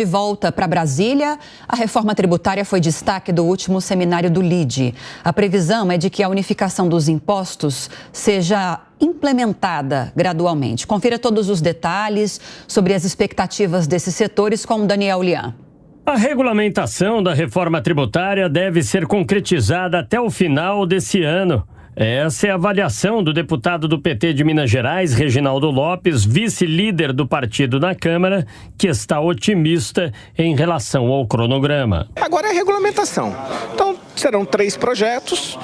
De volta para Brasília, a reforma tributária foi destaque do último seminário do LIDE. A previsão é de que a unificação dos impostos seja implementada gradualmente. Confira todos os detalhes sobre as expectativas desses setores com Daniel Lian. A regulamentação da reforma tributária deve ser concretizada até o final desse ano. Essa é a avaliação do deputado do PT de Minas Gerais, Reginaldo Lopes, vice-líder do partido na Câmara, que está otimista em relação ao cronograma. Agora é a regulamentação. Então, serão 3 projetos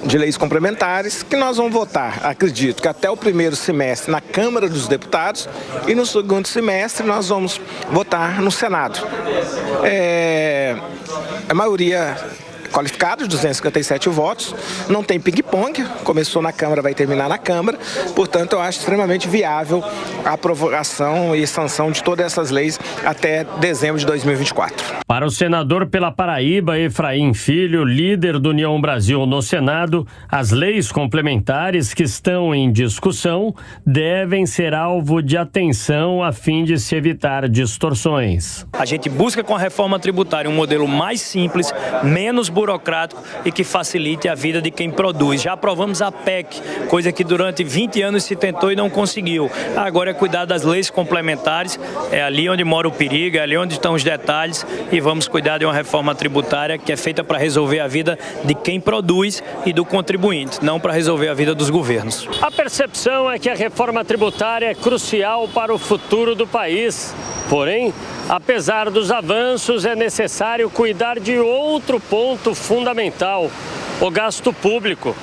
de leis complementares que nós vamos votar, acredito que até o primeiro semestre na Câmara dos Deputados e no segundo semestre nós vamos votar no Senado. A maioria qualificados, 257 votos, não tem ping-pong, começou na Câmara, vai terminar na Câmara, portanto eu acho extremamente viável a aprovação e sanção de todas essas leis até dezembro de 2024. Para o senador pela Paraíba, Efraim Filho, líder do União Brasil no Senado, as leis complementares que estão em discussão devem ser alvo de atenção a fim de se evitar distorções. A gente busca com a reforma tributária um modelo mais simples, menos burocrático e que facilite a vida de quem produz. Já aprovamos a PEC, coisa que durante 20 anos se tentou e não conseguiu. Agora é cuidar das leis complementares, é ali onde mora o perigo, é ali onde estão os detalhes e vamos cuidar de uma reforma tributária que é feita para resolver a vida de quem produz e do contribuinte, não para resolver a vida dos governos. A percepção é que a reforma tributária é crucial para o futuro do país. Porém, apesar dos avanços, é necessário cuidar de outro ponto fundamental: o gasto público.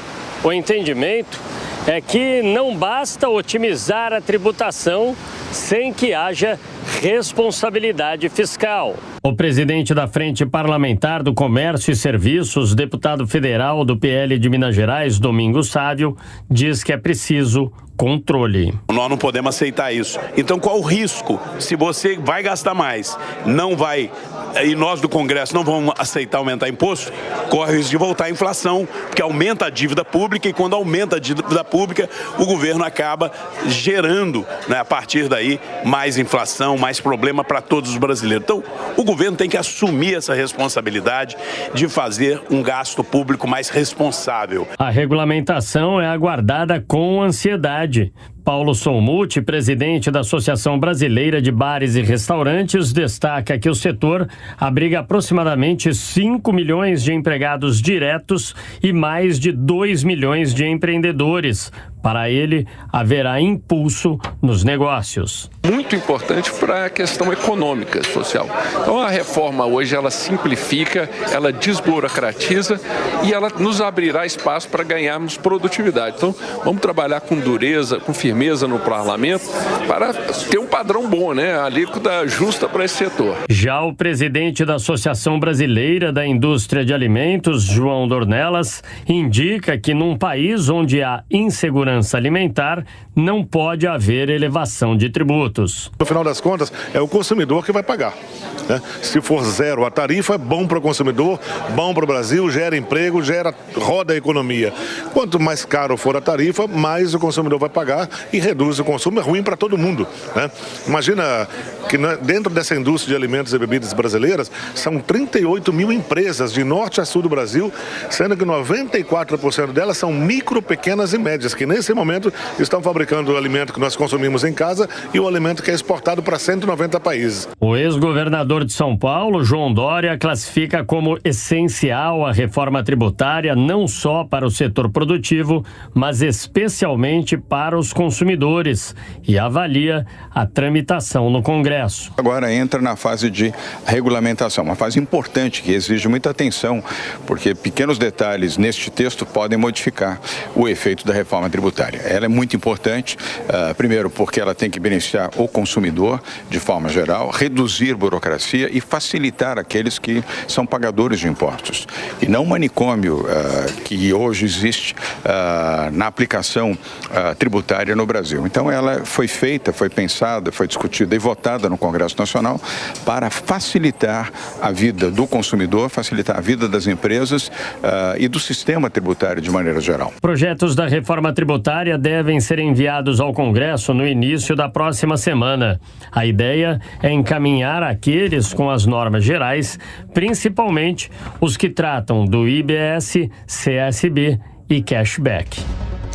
O entendimento é que não basta otimizar a tributação sem que haja responsabilidade fiscal. O presidente da Frente Parlamentar do Comércio e Serviços, deputado federal do PL de Minas Gerais, Domingos Sávio, diz que é preciso controle. Nós não podemos aceitar isso. Então, qual o risco? Se você vai gastar mais, não vai, e nós do Congresso não vamos aceitar aumentar imposto, corre o risco de voltar a inflação, porque aumenta a dívida pública, e quando aumenta a dívida pública, o governo acaba gerando, né, a partir daí, mais inflação, mais problema para todos os brasileiros. Então, o governo tem que assumir essa responsabilidade de fazer um gasto público mais responsável. A regulamentação é aguardada com ansiedade. Paulo Solmuti, presidente da Associação Brasileira de Bares e Restaurantes, destaca que o setor abriga aproximadamente 5 milhões de empregados diretos e mais de 2 milhões de empreendedores. Para ele, haverá impulso nos negócios. Muito importante para a questão econômica, social. Então, a reforma hoje, ela simplifica, ela desburocratiza e ela nos abrirá espaço para ganharmos produtividade. Então, vamos trabalhar com dureza, com firmeza no parlamento para ter um padrão bom, né? A alíquota justa para esse setor. Já o presidente da Associação Brasileira da Indústria de Alimentos, João Dornelas, indica que num país onde há insegurança alimentar, não pode haver elevação de tributos. No final das contas, é o consumidor que vai pagar, né? Se for zero a tarifa, é bom para o consumidor, bom para o Brasil, gera emprego, roda a economia. Quanto mais caro for a tarifa, mais o consumidor vai pagar e reduz o consumo. É ruim para todo mundo, né? Imagina que dentro dessa indústria de alimentos e bebidas brasileiras, são 38 mil empresas de norte a sul do Brasil, sendo que 94% delas são micro, pequenas e médias, que nesse momento estão fabricando o alimento que nós consumimos em casa e o alimento que é exportado para 190 países. O ex-governador de São Paulo, João Dória, classifica como essencial a reforma tributária não só para o setor produtivo, mas especialmente para os consumidores, e avalia a tramitação no Congresso. Agora entra na fase de regulamentação, uma fase importante que exige muita atenção, porque pequenos detalhes neste texto podem modificar o efeito da reforma tributária. Ela é muito importante, primeiro porque ela tem que beneficiar o consumidor de forma geral, reduzir burocracia e facilitar aqueles que são pagadores de impostos. E não o manicômio que hoje existe na aplicação tributária no Brasil. Então ela foi feita, foi pensada, foi discutida e votada no Congresso Nacional para facilitar a vida do consumidor, facilitar a vida das empresas e do sistema tributário de maneira geral. Projetos da reforma tributária devem ser enviados ao Congresso no início da próxima semana. A ideia é encaminhar aqueles deveres com as normas gerais, principalmente os que tratam do IBS, CSB e cashback.